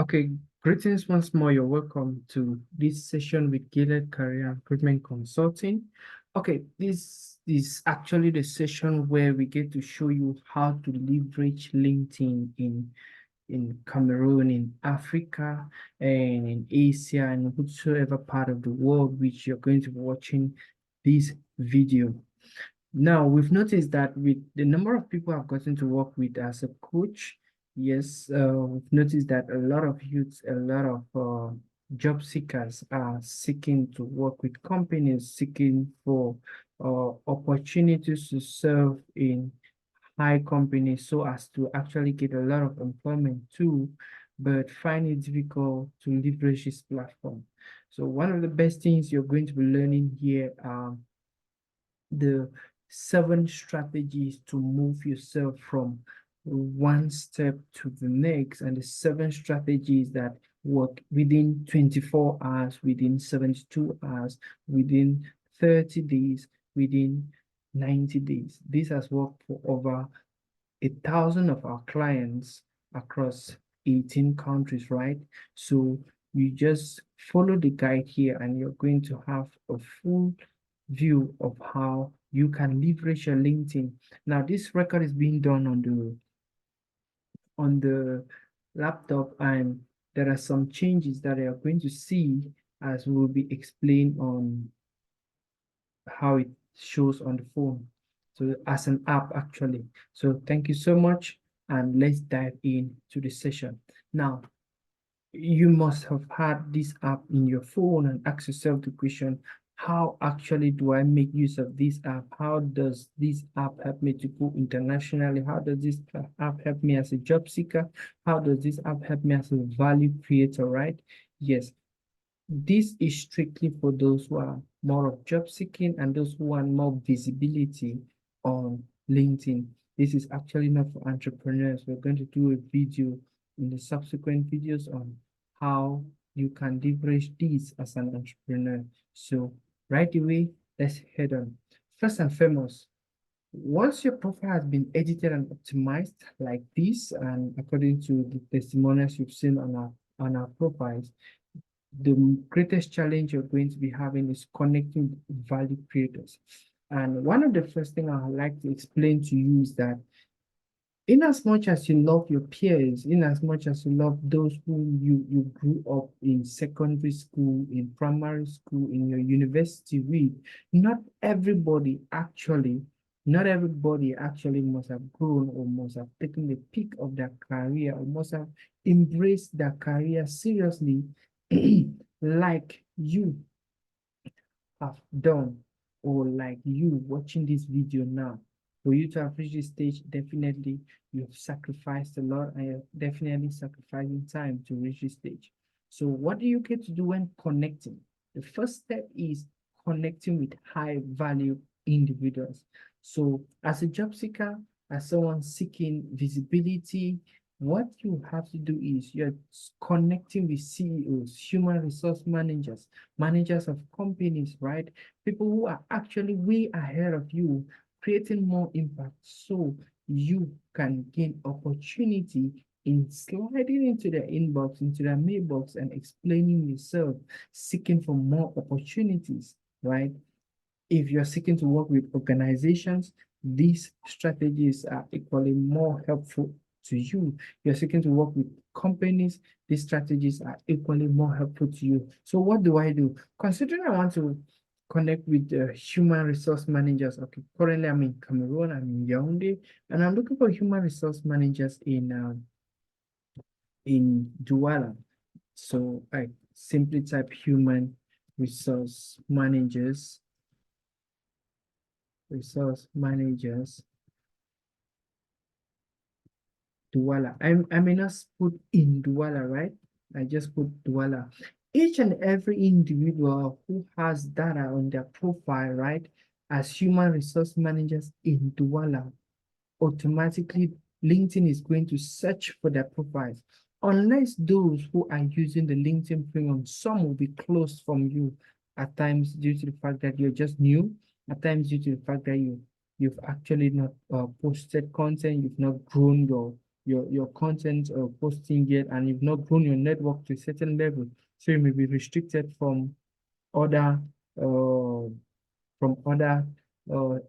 Okay, greetings once more. You're welcome to this session with Gilead Career Recruitment Consulting. Okay, this is actually the session where we get to show you how to leverage LinkedIn in Cameroon, in Africa, and in Asia, and whatsoever part of the world which you're going to be watching this video. Now, we've noticed that with the number of people I've gotten to work with as a coach, yes, we've noticed that a lot of youths, a lot of job seekers are seeking to work with companies, seeking for opportunities to serve in high companies so as to actually get a lot of employment too, but find it difficult to leverage this platform. So one of the best things you're going to be learning here the 7 strategies to move yourself from one step to the next, and the 7 strategies that work within 24 hours, within 72 hours, within 30 days, within 90 days. This has worked for over 1,000 of our clients across 18 countries, right? So you just follow the guide here and you're going to have a full view of how you can leverage your LinkedIn. Now, this record is being done on the laptop, and there are some changes that you are going to see as will be explained on how it shows on the phone. So as an app actually. So thank you so much, and let's dive into the session. Now, you must have had this app in your phone and ask yourself the question, how actually do I make use of this app? How does this app help me to go internationally? How does this app help me as a job seeker? How does this app help me as a value creator, right? Yes, this is strictly for those who are more of job seeking and those who want more visibility on LinkedIn. This is actually not for entrepreneurs. We're going to do a video in the subsequent videos on how you can leverage this as an entrepreneur. So right away, let's head on. First and foremost, once your profile has been edited and optimized like this, and according to the testimonials you've seen on our profiles, the greatest challenge you're going to be having is connecting value creators. And one of the first things I would like to explain to you is that in as much as you love your peers, in as much as you love those who you grew up in secondary school, in primary school, in your university with, not everybody actually must have grown or must have taken the peak of their career or must have embraced their career seriously like you have done, or like you watching this video now. For you to have reached this stage, definitely you have sacrificed a lot, and you're definitely sacrificing time to reach this stage. So what do you get to do when connecting? The first step is connecting with high value individuals. So as a job seeker, as someone seeking visibility, what you have to do is you're connecting with CEOs, human resource managers, managers of companies, right? People who are actually way ahead of you, creating more impact so you can gain opportunity in sliding into their inbox, into their mailbox, and explaining yourself, seeking for more opportunities, right? If you're seeking to work with organizations, these strategies are equally more helpful to you. You're seeking to work with companies, these strategies are equally more helpful to you. So what do I do? Considering I want to connect with human resource managers. Okay, currently I'm in Cameroon, I'm in Yaoundé, and I'm looking for human resource managers in Douala. So I simply type human resource managers, Douala. I may not put in Douala, right? I just put Douala. Each and every individual who has data on their profile, right, as human resource managers in Douala, automatically LinkedIn is going to search for their profiles. Unless those who are using the LinkedIn Premium, some will be closed from you at times due to the fact that you're just new, at times due to the fact that you've actually not posted content, you've not grown your content or posting yet, and you've not grown your network to a certain level. So you may be restricted other uh, from other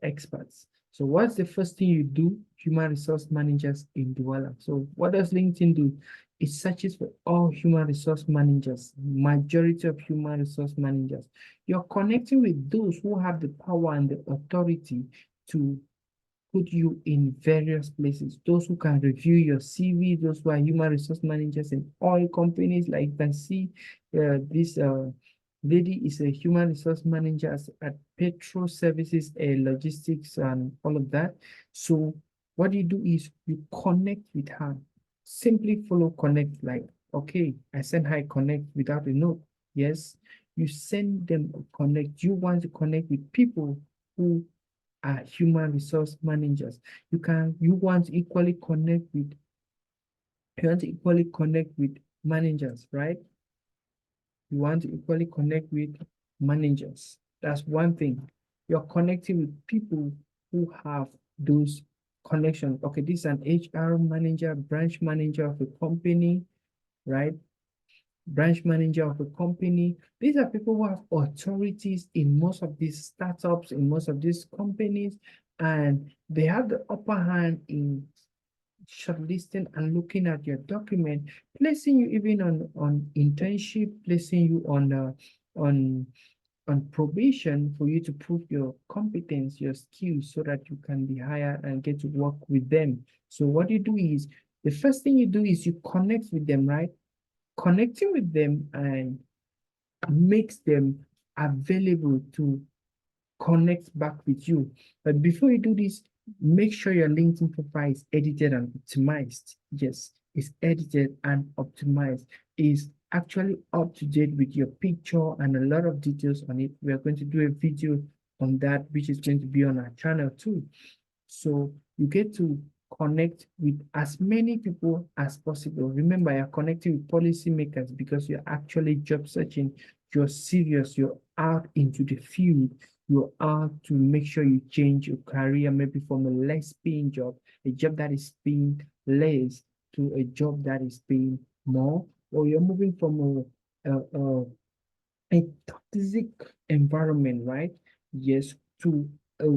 experts. So what's the first thing you do? Human resource managers in Douala. So what does LinkedIn do? It searches for all human resource managers, majority of human resource managers. You're connecting with those who have the power and the authority to put you in various places. Those who can review your CV, those who are human resource managers in oil companies, like you can see this lady is a human resource manager at Petro Services, logistics, and all of that. So what you do is you connect with her. Simply follow connect, like, okay, I send her a connect without a note. Yes, you send them a connect. You want to connect with people who are human resource managers. You want to equally connect with managers, right? You want to equally connect with managers. That's one thing. You're connecting with people who have those connections. Okay, this is an HR manager, branch manager of a company, right? Branch manager of a company. These are people who have authorities in most of these startups, in most of these companies, and they have the upper hand in shortlisting and looking at your document, placing you even on internship, placing you on on probation for you to prove your competence, your skills, so that you can be hired and get to work with them. So what you do is, the first thing you do is you connect with them, right? Connecting with them and makes them available to connect back with you. But before you do this, make sure your LinkedIn profile is edited and optimized. Yes, it's edited and optimized. Is actually up to date with your picture and a lot of details on it. We are going to do a video on that, which is going to be on our channel too. So you get to connect with as many people as possible. Remember, you're connecting with policymakers because you're actually job searching. You're serious. You're out into the field. You're out to make sure you change your career, maybe from a less paying job, a job that is paying less, to a job that is paying more, or you're moving from a toxic environment, right? Yes, to a,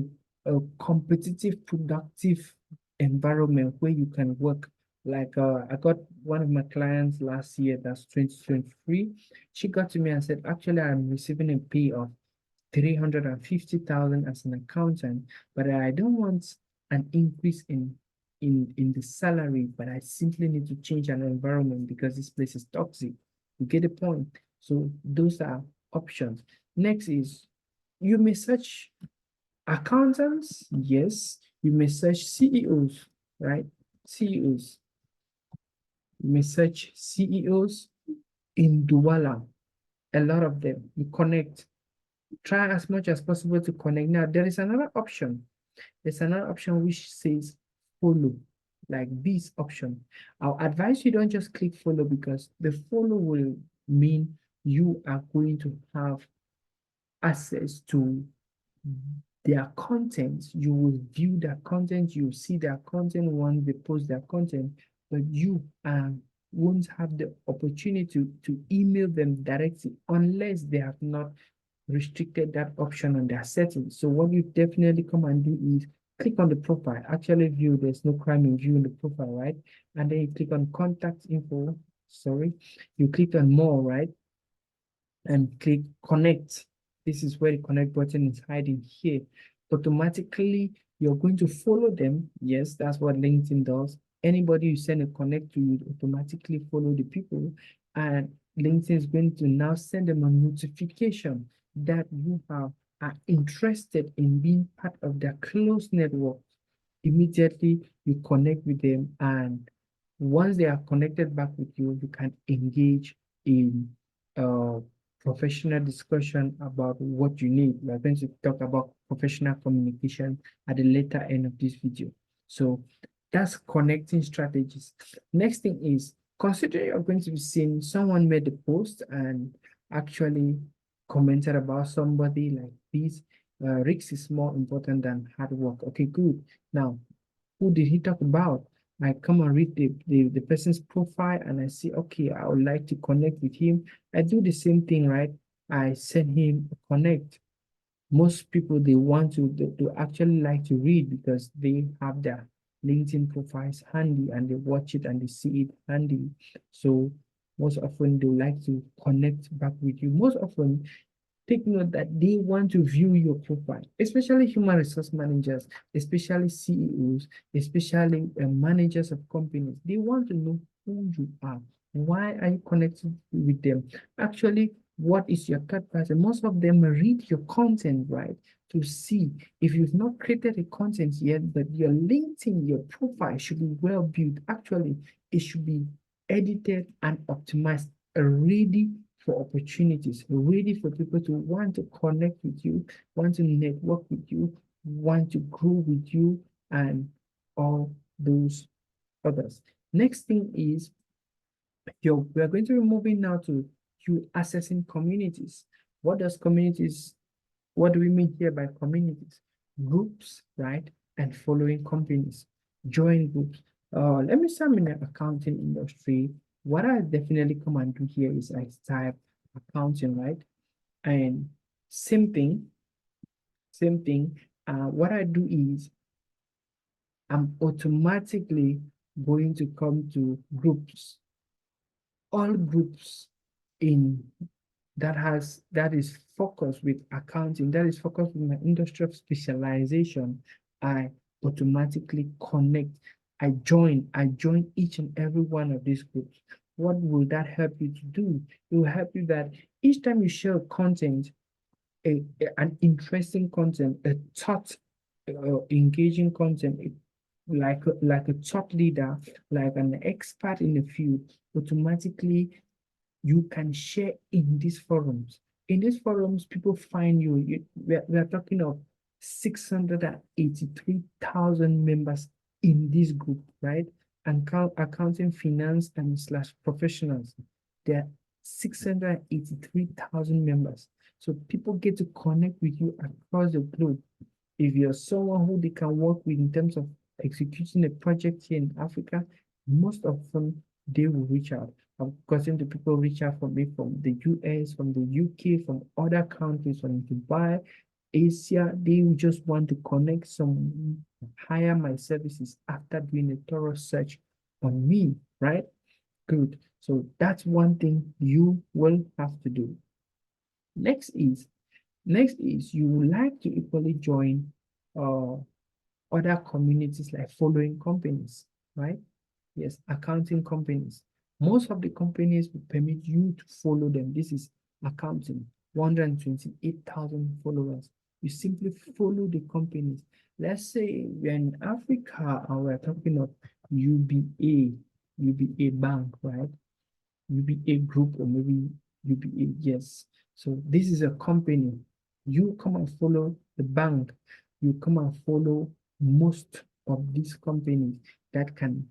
a competitive, productive environment where you can work. Like I got one of my clients last year, that's 2023. She got to me and said, actually, I'm receiving a pay of 350,000 as an accountant, but I don't want an increase in the salary, but I simply need to change an environment because this place is toxic. You get the point? So those are options. Next is, you may search accountants. Yes, you may search CEOs, right? CEOs. You may search CEOs in Douala. A lot of them. You connect. Try as much as possible to connect. Now, there is another option. There's another option which says follow, like this option. I'll advise you don't just click follow, because the follow will mean you are going to have access to their content. You will view their content, you see their content once they post their content, but you won't have the opportunity to email them directly unless they have not restricted that option on their settings. So what you definitely come and do is click on the profile, actually view, there's no crime in viewing the profile, right? And then you click on contact info, sorry, you click on more, right? And click connect. This is where the connect button is hiding here. Automatically, you're going to follow them. Yes, that's what LinkedIn does. Anybody you send a connect to, you automatically follow the people. And LinkedIn is going to now send them a notification that you are interested in being part of their close network. Immediately, you connect with them, and once they are connected back with you, you can engage in uh, professional discussion about what you need. We are going to talk about professional communication at the later end of this video. So that's connecting strategies. Next thing is, consider you're going to be seeing someone made a post and actually commented about somebody like this. Risk is more important than hard work. Okay, good. Now, who did he talk about? I come and read the person's profile and I see, okay, I would like to connect with him. I do the same thing, right? I send him a connect. Most people, they want to actually like to read because they have their LinkedIn profiles handy and they watch it and they see it handy. So most often they like to connect back with you. Most often, take note that they want to view your profile, especially human resource managers, especially CEOs, especially managers of companies. They want to know who you are. Why are you connected with them? Actually, what is your third person? Most of them read your content, right? To see if you've not created a content yet, but your LinkedIn, your profile should be well built. Actually, it should be edited and optimized, ready for opportunities, ready for people to want to connect with you, want to network with you, want to grow with you, and all those others. Next thing is we are going to be moving now to you assessing communities. What does communities, what do we mean here by communities? Groups, right? And following companies, join groups. Let me say I'm in the accounting industry. What I definitely come and do here is I type accounting, right? And same thing, same thing. What I do is I'm automatically going to come to groups, all groups in that is focused with accounting, that is focused with my industry of specialization. I automatically connect. I join each and every one of these groups. What will that help you to do? It will help you that each time you share content, an interesting content, a thought engaging content, like a thought leader, like an expert in the field, automatically you can share in these forums. In these forums, people find you. We are talking of 683,000 members in this group, right? And accounting, finance, and slash professionals. There are 683,000 members. So people get to connect with you across the globe. If you're someone who they can work with in terms of executing a project here in Africa, most of them they will reach out. I've gotten the people reach out for me from the US, from the UK, from other countries, from Dubai, Asia. They just want to connect some, hire my services after doing a thorough search on me, right? Good. So that's one thing you will have to do. Next is, next is you would like to equally join uh, other communities like following companies, right? Yes, accounting companies. Most of the companies will permit you to follow them. This is accounting, 128,000 followers. You simply follow the companies. Let's say we're in Africa and we're talking of UBA, UBA Bank, right? UBA Group or maybe UBA, yes. So this is a company. You come and follow the bank. You come and follow most of these companies that can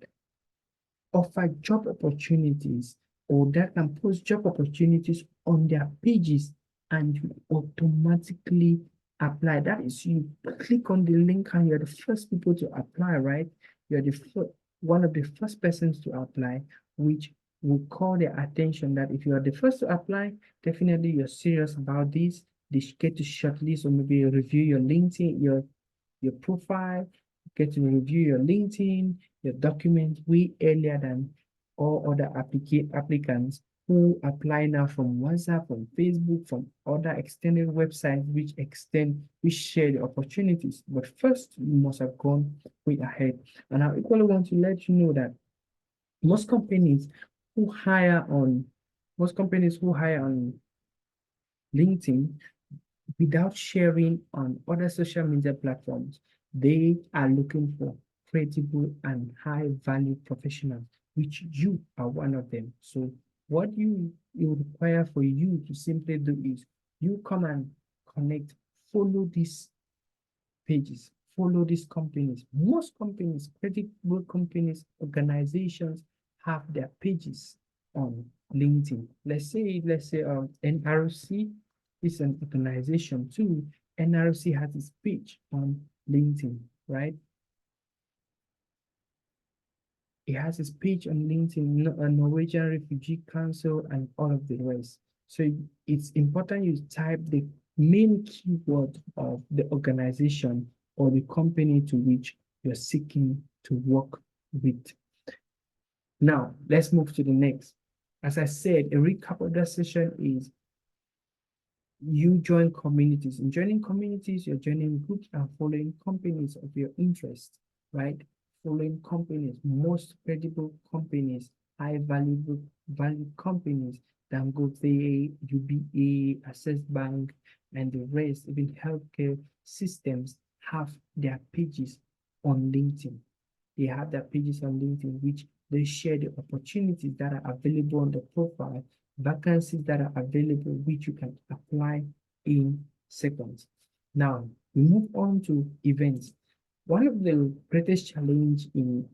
offer job opportunities or that can post job opportunities on their pages and you automatically apply. That is, you click on the link and you're the first people to apply, right? You're the one of the first persons to apply, which will call their attention that if you are the first to apply, definitely you're serious about this. They get to shortlist or maybe review your LinkedIn, your profile, get to review your LinkedIn, your documents way earlier than all other applicants who apply now from WhatsApp, from Facebook, from other extended websites which share the opportunities. But first, you must have gone way ahead. And I equally want to let you know that most companies who hire on most companies who hire on LinkedIn without sharing on other social media platforms. They are looking for credible and high value professionals, which you are one of them. So what you require for you to simply do is you come and connect, follow these pages, follow these companies. Most companies, credible companies, organizations have their pages on LinkedIn. Let's say NRC is an organization too. NRC has its page on LinkedIn, right? He has his page on LinkedIn, a Norwegian Refugee Council, and all of the rest. So it's important you type the main keyword of the organization or the company to which you're seeking to work with. Now, let's move to the next. As I said, a recap of that session is you join communities. In joining communities, you're joining groups and following companies of your interest, right? Following companies, most credible companies, high value companies, Dangote, UBA, Access Bank, and the rest, even healthcare systems have their pages on LinkedIn. They have their pages on LinkedIn, which they share the opportunities that are available on the profile, vacancies that are available, which you can apply in seconds. Now, we move on to events. One of the greatest challenge in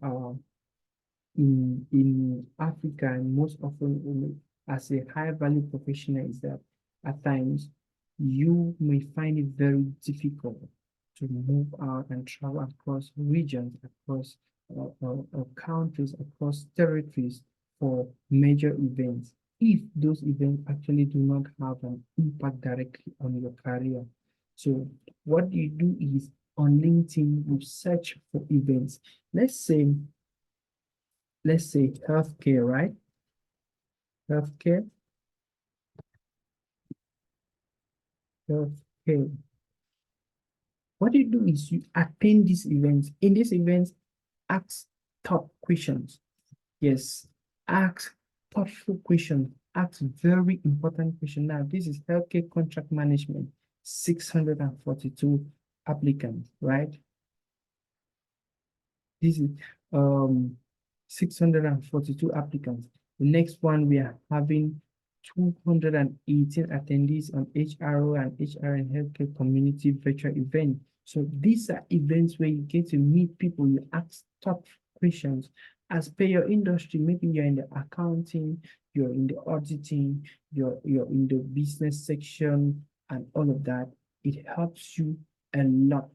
Africa, and most often as a high value professional, is that at times you may find it very difficult to move out and travel across regions, across countries, across territories for major events, if those events actually do not have an impact directly on your career. So what you do is on LinkedIn, you search for events. Let's say healthcare, right? Healthcare, healthcare. What you do is you attend these events. In these events, ask top questions. Yes, ask thoughtful questions. Ask very important questions. Now, this is healthcare contract management, 642 applicants, right? This is 642 applicants. The next one, we are having 218 attendees on HRO and HR and healthcare community virtual event. So these are events where you get to meet people, you ask tough questions. As per your industry, maybe you're in the accounting, you're in the auditing, you're in the business section and all of that. It helps you a lot.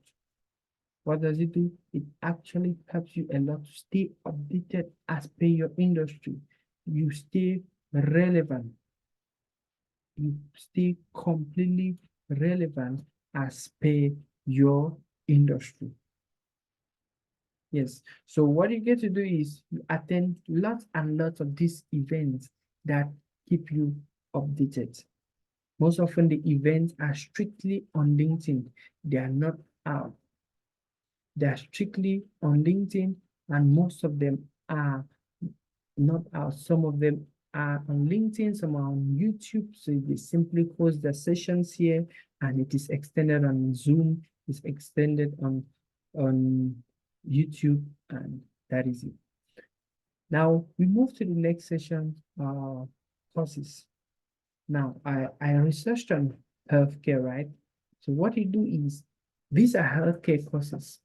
What does it do? It actually helps you a lot to stay updated as per your industry. You stay relevant. You stay completely relevant as per your industry. Yes. So what you get to do is you attend lots and lots of these events that keep you updated. Most often the events are strictly on LinkedIn. They are not out. They're strictly on LinkedIn, and most of them are not out. Some of them are on LinkedIn, some are on YouTube. So they simply host their sessions here, and it is extended on Zoom, it's extended on YouTube, and that is it. Now we move to the next session, courses. Now I researched on healthcare, right? So what you do is these are healthcare courses.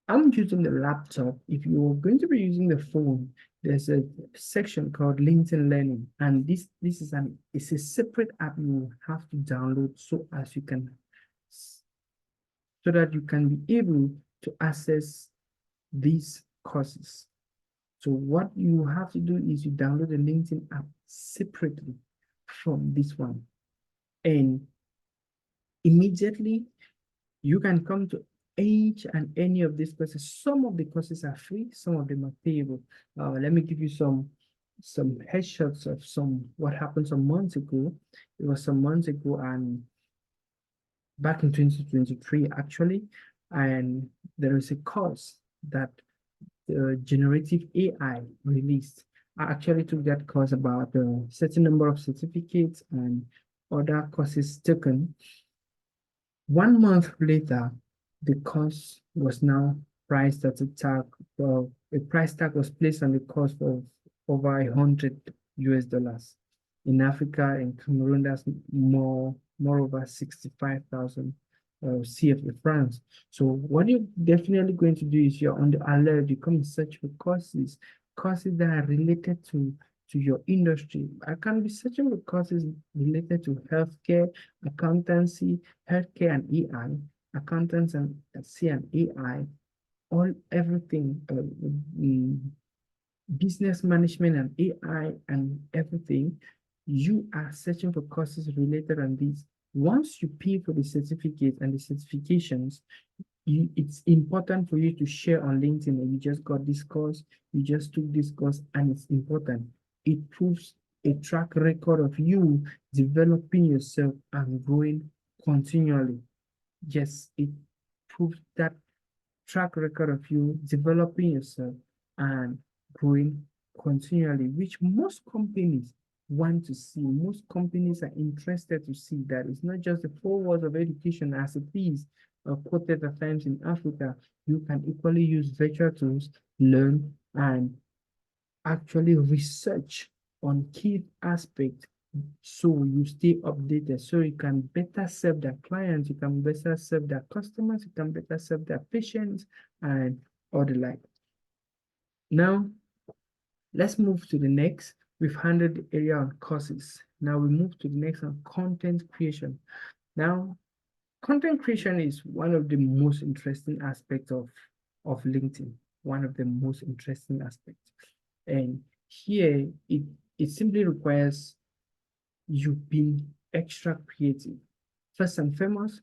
I'm using the laptop. If you're going to be using the phone, there's a section called LinkedIn Learning, and this is it's a separate app you have to download so that you can be able to access these courses. So what you have to do is you download the LinkedIn app separately from this one, and immediately you can come to each and any of these courses. Some of the courses are free, some of them are payable. Let me give you some headshots of what happened some months ago. It was some months ago, and back in 2023 actually, and there is a course that the generative AI released. I actually took that course about a certain number of certificates and other courses taken. 1 month later, the course was now priced at a tag. Well, a price tag was placed on the cost of over $100. In Africa, in Cameroon, that's more over 65,000 CFA francs. So what you're definitely going to do is you're on the alert. You come and search for courses that are related to your industry. I can be searching for courses related to healthcare, accountancy, healthcare and AI, accountants and C and AI everything, business management and AI and everything, you are searching for courses related on this. Once you pay for the certificate and the certifications, it's important for you to share on LinkedIn that you just got this course, you just took this course, and it's important. It proves a track record of you developing yourself and growing continually. Yes, it proves that track record of you developing yourself and growing continually, which most companies want to see. Most companies are interested to see that it's not just the 4 walls of education as it is quoted at times in Africa. You can equally use virtual tools, learn, and actually research on key aspects so you stay updated, so you can better serve their clients, you can better serve their customers, you can better serve their patients, and all the like. Now, let's move to the next. We've handled the area on courses. Now we move to the next on content creation. Now, content creation is one of the most interesting aspects of LinkedIn, one of the most interesting aspects. And here, it simply requires you being extra creative. First and foremost,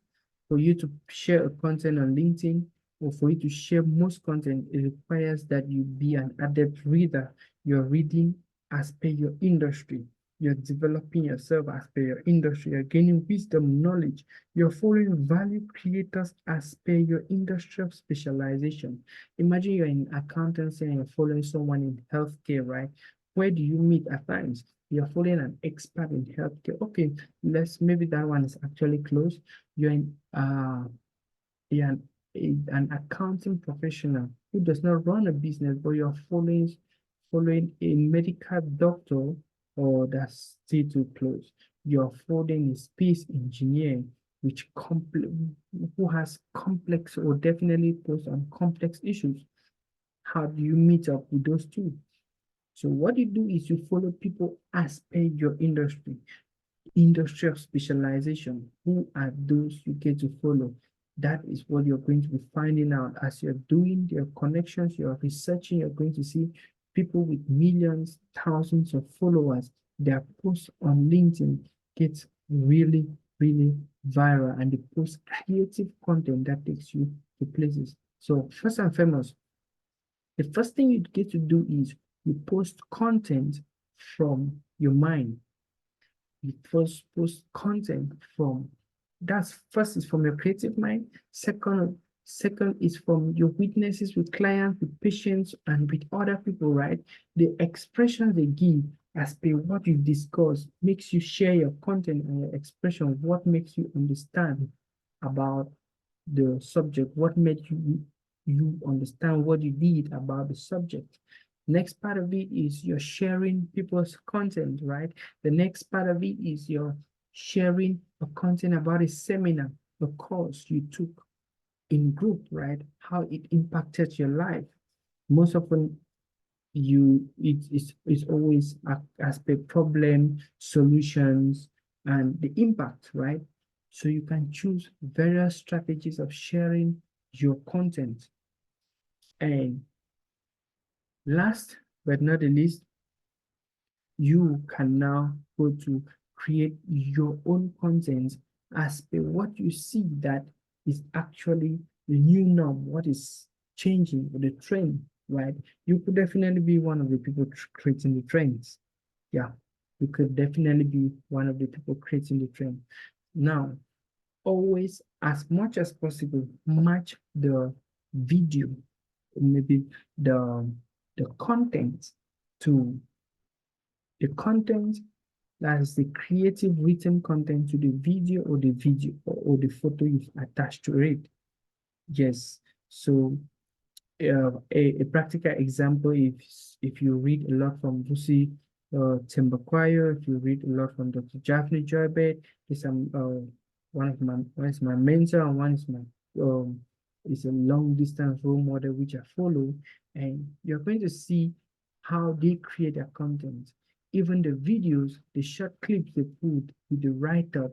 for you to share a content on LinkedIn or for you to share most content, it requires that you be an adept reader. You're reading as per your industry. You're developing yourself as per your industry. You're gaining wisdom, knowledge. You're following value creators as per your industry of specialization. Imagine you're in accountancy and you're following someone in healthcare, right? Where do you meet at times? You're following an expert in healthcare. Okay, maybe that one is actually close. You're in you're an accounting professional who does not run a business, but you're following a medical doctor, or that's still too close. You're following a space engineer which who has complex or definitely post on complex issues. How do you meet up with those two? So what you do is you follow people as per your industry of specialization. Who are those you get to follow? That is what you're going to be finding out as you're doing your connections, you're researching, you're going to see people with millions, thousands of followers. Their posts on LinkedIn get really, really viral, and they post creative content that takes you to places. So first and foremost, the first thing you get to do is you post content from your mind. You first post content from, that's first is from your creative mind. Second is from your witnesses with clients, with patients, and with other people, right? The expressions they give as per what you've discussed makes you share your content and your expression, what makes you understand about the subject, what made you understand what you did about the subject. Next part of it is you're sharing people's content, right? The next part of it is you're sharing a content about a seminar, a course you took in group, right? How it impacted your life. Most often it's always as per problem, solutions, and the impact, right? So you can choose various strategies of sharing your content. And last but not the least, you can now go to create your own content as per what you see that is actually the new norm, what is changing, the trend, right? You could definitely be one of the people creating the trends. Yeah, you could definitely be one of the people creating the trend. Now, always, as much as possible, match the video, maybe the the content to the content, that is the creative written content, to the video or the photo you've attached to it. Yes. So a practical example, if you read a lot from Lucy Tembakwayo, if you read a lot from Dr. Jaffney Joybet, is one is my mentor, and one is my is a long distance role model which I follow, and you're going to see how they create their content. Even the videos, the short clips they put with the write-up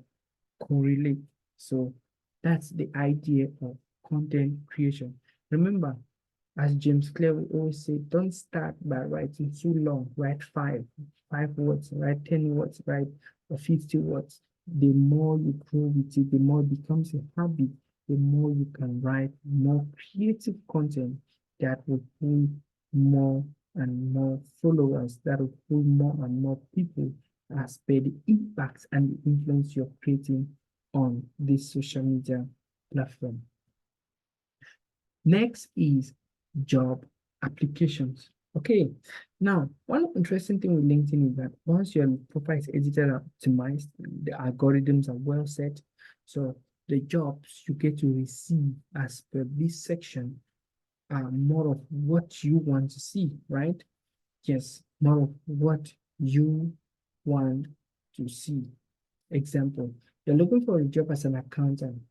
correlate. So that's the idea of content creation. Remember, As James Clear will always say, don't start by writing too long. Write five words, write 10 words, write 50 words. The more you grow with it, the more it becomes a habit, the more you can write more creative content that will pull more and more followers, that will pull more and more people as per the impact and the influence you're creating on this social media platform. Next is job applications. Okay, now one interesting thing with LinkedIn is that once your profile is edited and optimized, the algorithms are well set. So the jobs you get to receive as per this section are more of what you want to see, right? Yes, more of what you want to see. Example, you're looking for a job as an accountant.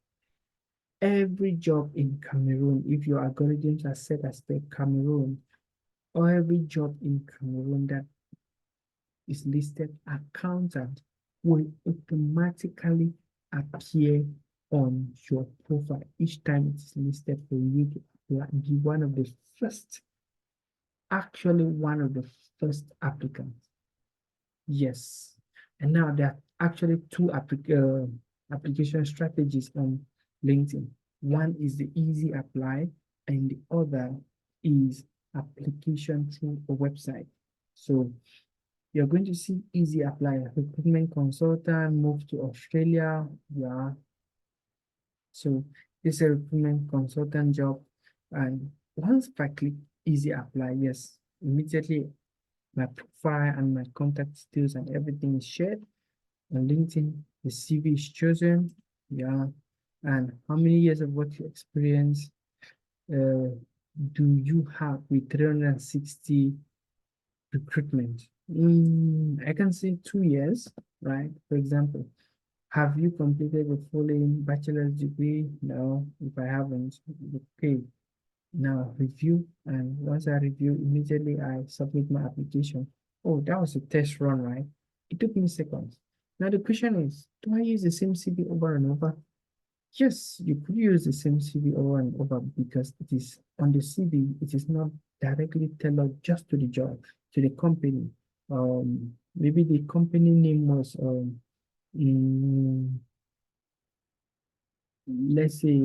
Every job in Cameroon, if your algorithms are set as the Cameroon, or every job in Cameroon that is listed accountant will automatically appear on your profile each time it is listed for you to be one of the first, actually one of the first applicants. Yes. And now there are actually two application strategies on LinkedIn. One is the easy apply, and the other is application through a website. So you're going to see easy apply, recruitment consultant, move to Australia. Yeah. So this is a recruitment consultant job. And once I click easy apply, yes, immediately my profile and my contact details and everything is shared on LinkedIn. The CV is chosen, yeah, and how many years of work experience do you have with 360 recruitment? I can say 2 years, right? For example, have you completed a fully bachelor's degree? No, if I haven't, okay. Now review, and once I review, immediately I submit my application. Oh, that was a test run, right? It took me seconds. Now the question is, do I use the same CV over and over? Yes, you could use the same CV over and over because it is on the CV, it is not directly tailored just to the job, to the company. Maybe the company name was mm, let's say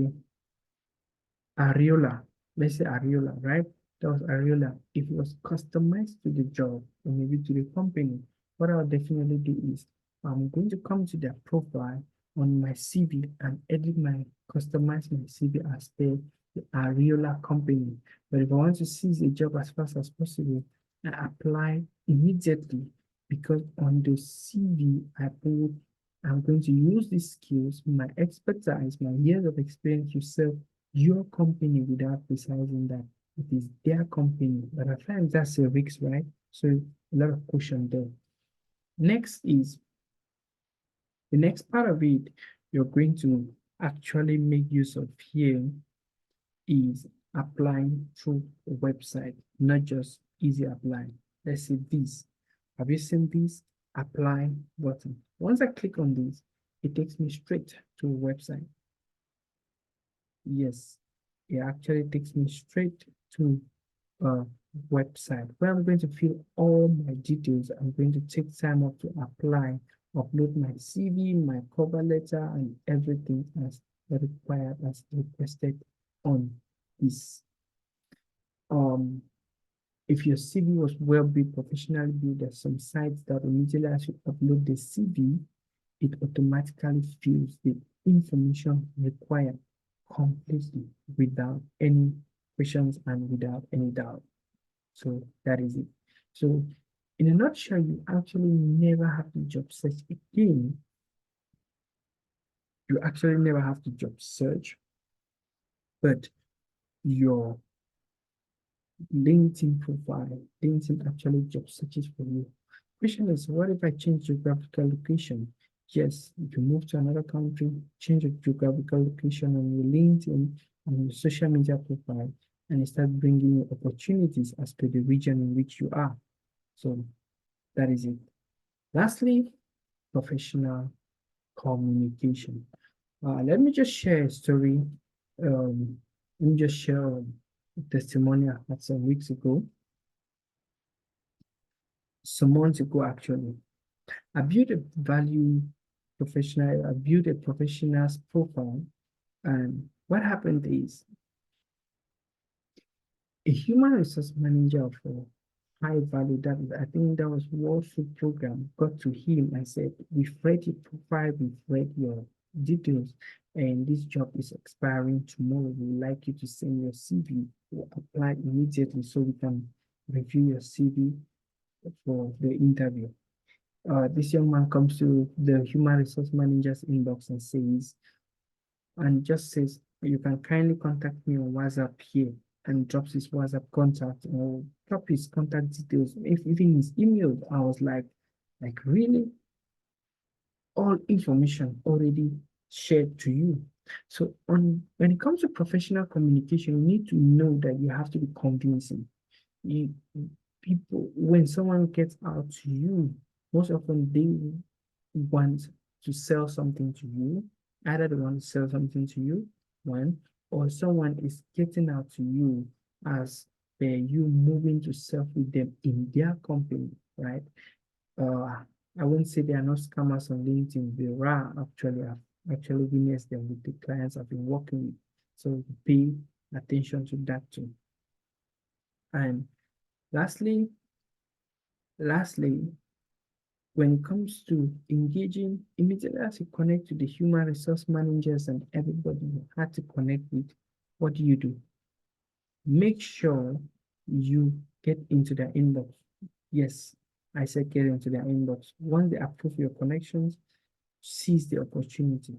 Ariola. Let's say Ariola, right? That was Ariola. If it was customized to the job or maybe to the company, what I'll definitely do is I'm going to come to their profile on my CV and edit customize my CV as per the Ariola company. But if I want to seize a job as fast as possible, I apply immediately because on the CV I put I'm going to use these skills, my expertise, my years of experience to serve your company without precising that it is their company. But at times that's a risk, right? So a lot of caution there. Next is the next part of it you're going to actually make use of here is applying through a website, not just easy apply. Let's say this. Have you seen this apply button? Once I click on this, it takes me straight to a website. Yes, it actually takes me straight to a website where I'm going to fill all my details. I'm going to take time up to apply, upload my CV, my cover letter, and everything as required, as requested on this. If your CV was well built, professionally built, there's some sites that immediately as you upload the CV, it automatically fills the information required completely without any questions and without any doubt. So that is it. So in a nutshell, you actually never have to job search again. You actually never have to job search, but your LinkedIn profile, LinkedIn actually job searches for you. Question is, what if I change geographical location? Yes, if you move to another country, change your geographical location on your LinkedIn and your social media profile, and it start bringing you opportunities as per the region in which you are. So that is it. Lastly, professional communication. Let me just share a story. Let me just share testimonial I had some weeks ago, some months ago actually. I built a value professional, I built a professional's profile, and what happened is a human resource manager for high value, that I think that was Wall Street program, got to him and said, we've read your profile, we've read your details, and this job is expiring tomorrow. We'd like you to send your CV or apply immediately so we can review your CV for the interview. This young man comes to the human resource manager's inbox and says, and just says, you can kindly contact me on WhatsApp here, and drops his WhatsApp contact or drop his contact details, if even his email. I was like really, all information already shared to you. So when it comes to professional communication, you need to know that you have to be convincing. You people, when someone gets out to you, most often they want to sell something to you. Either they want to sell something to you, one, or someone is getting out to you as you moving to sell with them in their company, right? Uh, I wouldn't say they are not scammers on LinkedIn. There are actually, I've actually witnessed them with the clients I've been working with. So pay attention to that too. And lastly, lastly, when it comes to engaging, immediately as you connect to the human resource managers and everybody you had to connect with, what do? Make sure you get into their inbox. Yes, I said get into their inbox. Once they approve your connections, seize the opportunity.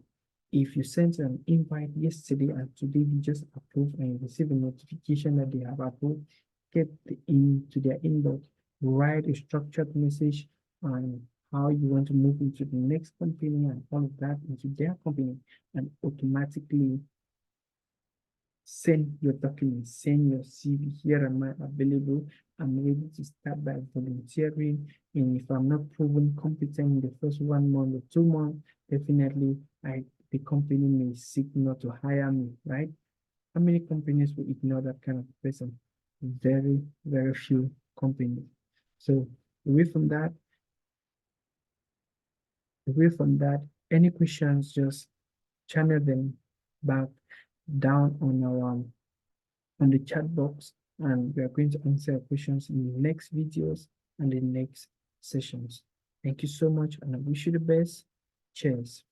If you sent an invite yesterday and today you just approve and you receive a notification that they have approved, get into their inbox, write a structured message on how you want to move into the next company and all of that into their company, and automatically send your documents, send your CV. Here am I available. I'm ready to start by volunteering. And if I'm not proven competent in the first 1 month or 2 months, definitely the company may seek not to hire me, right? How many companies will ignore that kind of person? Very, very few companies. So away from that, away from that, any questions, just channel them back down on the chat box, and we are going to answer your questions in the next videos and the next sessions. Thank you so much, and I wish you the best. Cheers.